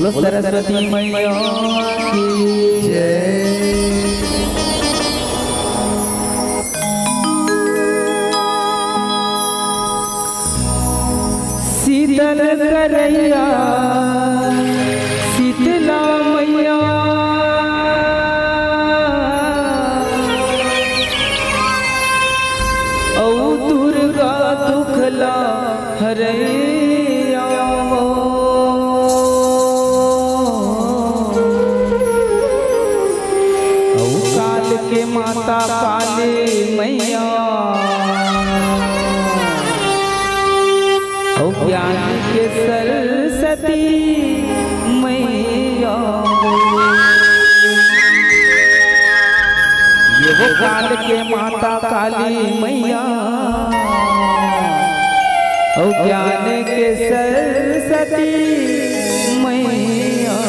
बोलो सरस्वती मैया की जय। शीतल करैया शीतला मैया औ दुर्गा दुखला हरैया औ काल के माता काली मैया औ ज्ञान के सरस्वती मैया। ये वो काल के माता काली मैया औ ज्ञान के सरस्वती मैया।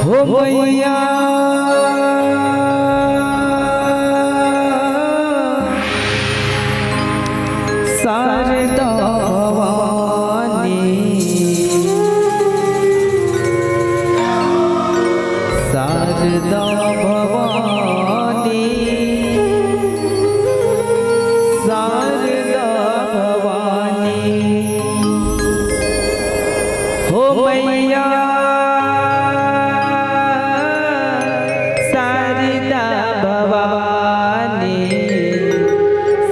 हो मैया शारदा भवानी शारदा भवानी शारदा भवानी हो मैया शारदा भवानी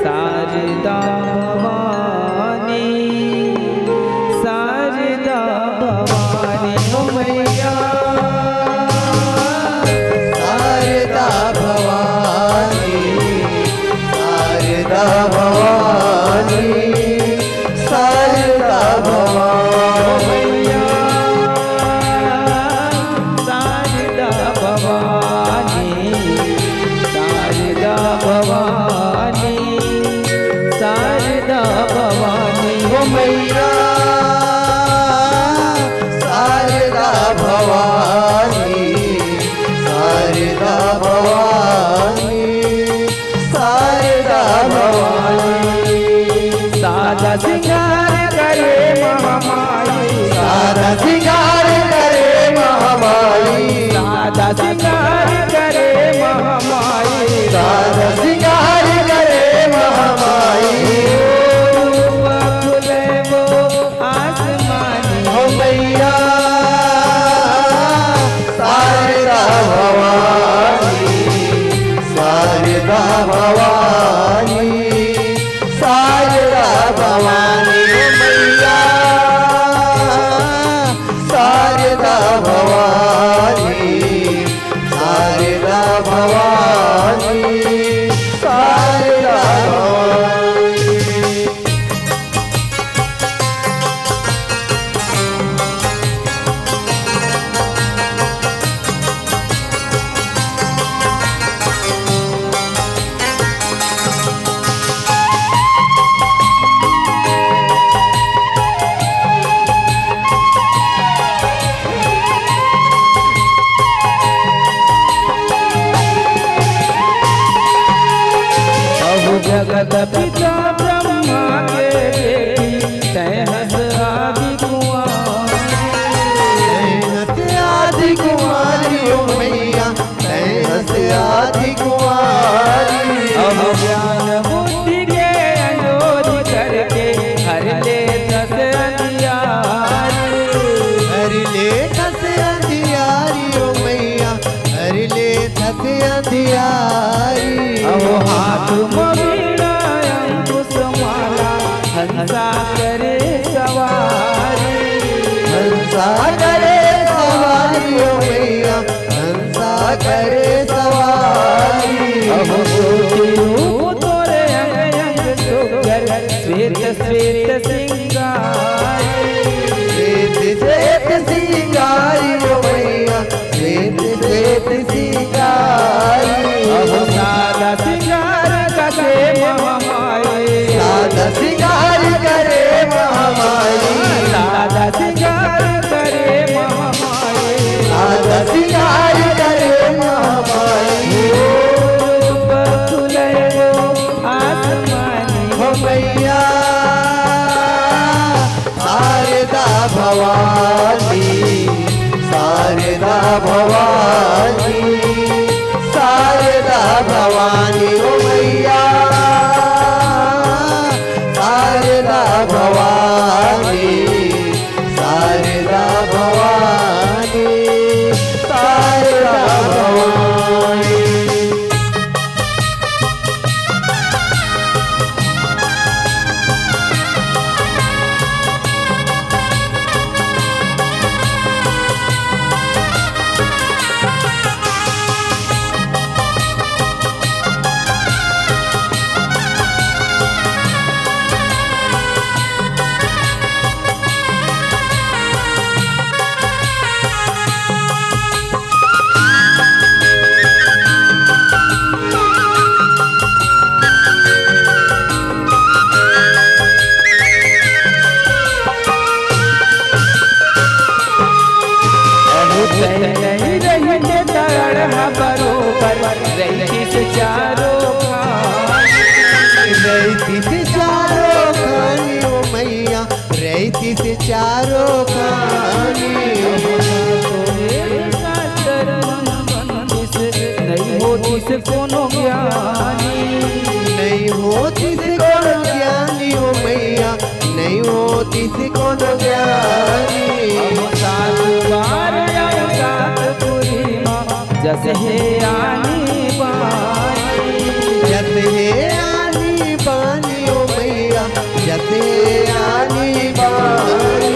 शारदा भवानी शारदा भवानी हो मैया शारदा भवानी शारदा भवानी शारदा भवानी शारदा भवानी शारदा भवानी शारदा भवानी हो मैया शारदा भवानी शारदा भवानी शारदा भवानी सादा सिंगार करे महामाई सारा सिंगार करे महामाई सादा सिंगार करे महामाई सारा सिंगार करे महामाई रूप खुले वो आसमानी हो मैया शारदा भवानी शारदा भवानी शारदा भवानी हो मैया शारदा भवानी शारदा भवानी शारदा भवानी। अहु जगत पिता ब्रह्मा के बेटी तहस आदि कुंवारी आदि कुमारी हो मैया तैस आदि कुमारी अहु ज्ञान बुद्धि के अंजोर करके हर ले दस अंधियारी हर ले थस अंधियारी हो मैया हर ले थस अंधियारी अहु हाथ मवीणा अंकुश माला हंसा करे सवारी हंसा करे सवारी हो मैया हंसा करे सवारी अहु ज्योति रूप तोरे अंग अंग सुगर श्वेत श्वेत सिंगारी श्वेत श्वेत सिंगारी हो मैया श्वेत श्वेत सिंगारी अहु सादा सिंगार करे महामाई सादा सिंगार करे महामाई सादा सिंगार करे महामाई सादा सिंगार करे महामाई रूप खुले वो आसमानी रहती से चारों खानी ओ मैया, रहती से चारों खानी। नहीं होती से कोनो ज्ञानी, नहीं होती से कोनो ज्ञानी ओ मैया, नहीं होती से कोनो ज्ञानी। सात बार आऊं सात पूरी माँ, जैसे है आनी बानी, जैसे है आनी बानी ओ मैया, जैसे आनी बानी।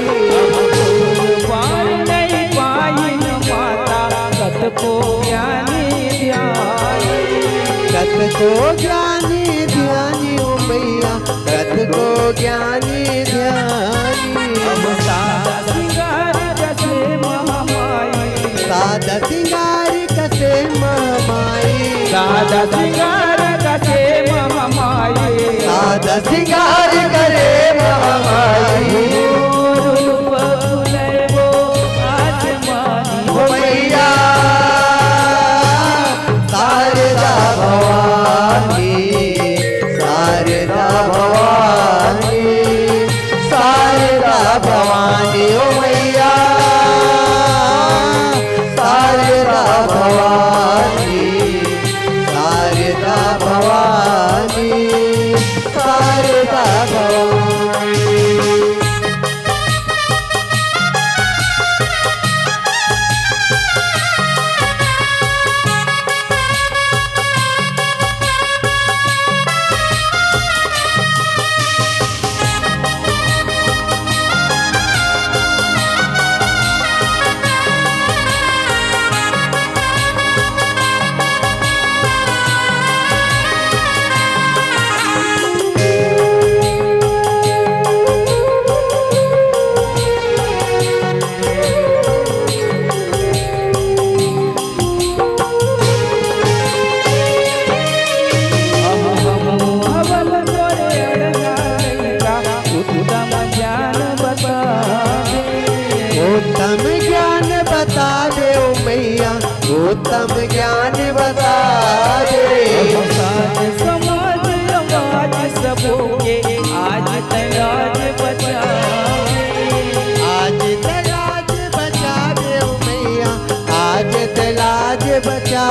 बार नहीं पाई माता, कत को ज्ञानी ध्यानी, कत को ज्ञानी ध्यानी ओ मैया, कत को ज्ञानी ध्यानी। सादा सिंगार जैसे महामाई, सादा सिंगार कसे महामाई, सादा सिंगार जैसे महामाई, सादा सिंगार करे महामाई। रूप फुले वो आसमानी ओ मैया शारदा भवानी, शारदा भवानी, शारदा भवानी ओ मैया शारदा भवानी, शारदा भवानी, शारदा भवानी। उत्तम ज्ञान बता दे ओ मैया, उत्तम ज्ञान बता दे। समाज समाज सबके आज तलाज बचा, आज तलाज बचा दे ओ मैया, आज तलाज बचा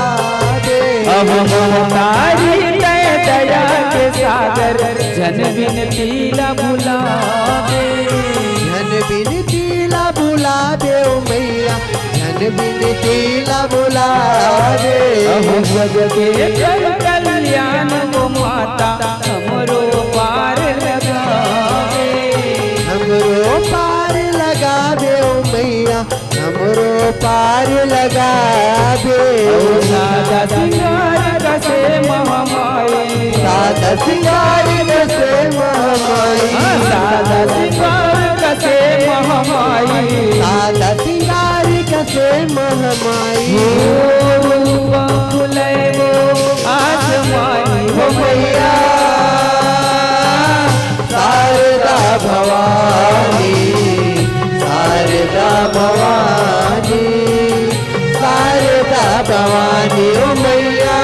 दे। अब मोहतारी तय दया के सागर, जन बिन पीला भुला दे, धन बिन तीला बुला दे ओ मैया, धन बिन तीला बुला दे। जग के कर कल्याण वो माता, हमरो पार लगावे, हमरो पार लगा दे ओ मैया, हमरो पार लगा दे। सादा सिंगार कसे महामाई, सादा सिंगार कसे महामाई, सादा सिंगार कसे महामाई, सादा सिंगार कसे महामाई। रूप फुले वो आसमानी ओ मैया शारदा भवानी, शारदा भवानी, शारदा भवानी ओ मैया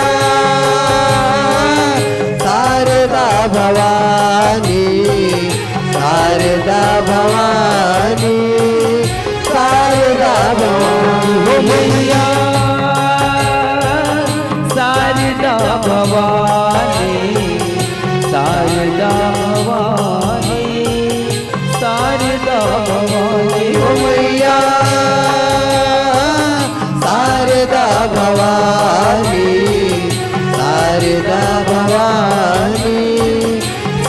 शारदा भवानी, शारदा भवानी, शारदा भवानी ओ मैया शारदा भवानी, शारदा भवानी, शारदा भवानी ओ मैया शारदा भवानी, शारदा भवानी,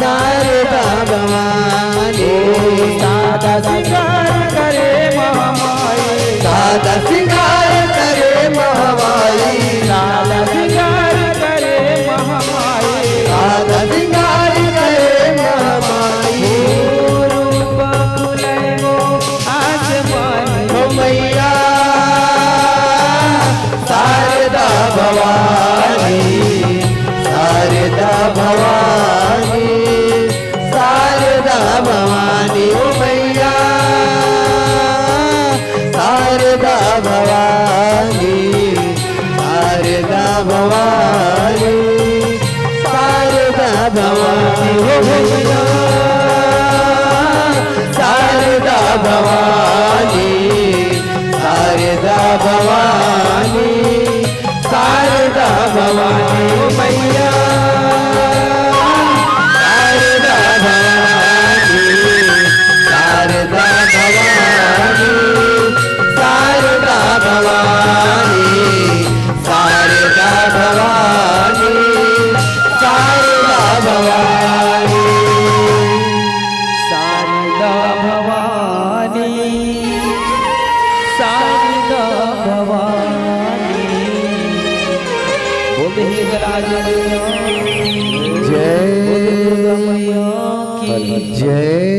शारदा भवानी। सादा सिंगार करे महामाई, सादा सिंगार करे महामाई, सादा सिंगार करे महामाई, सादा सिंगार करे महामाई। रूप फुले वो आसमानी ओ मैया शारदा भवानी, शारदा भवानी, शारदा भवानी ओ मैया शारदा भवानी, शारदा भवानी, शारदा भवानी ओ मैया शारदा भवानी, शारदा भवानी, शारदा भवानी मैया शारदा भवानी, शारदा भवानी, शारदा भवानी, शारदा भवानी, शारदा भवानी, शारदा भवानी, शारदा भवानी। बोल ही गराज जय दुर्गा मैया की जय।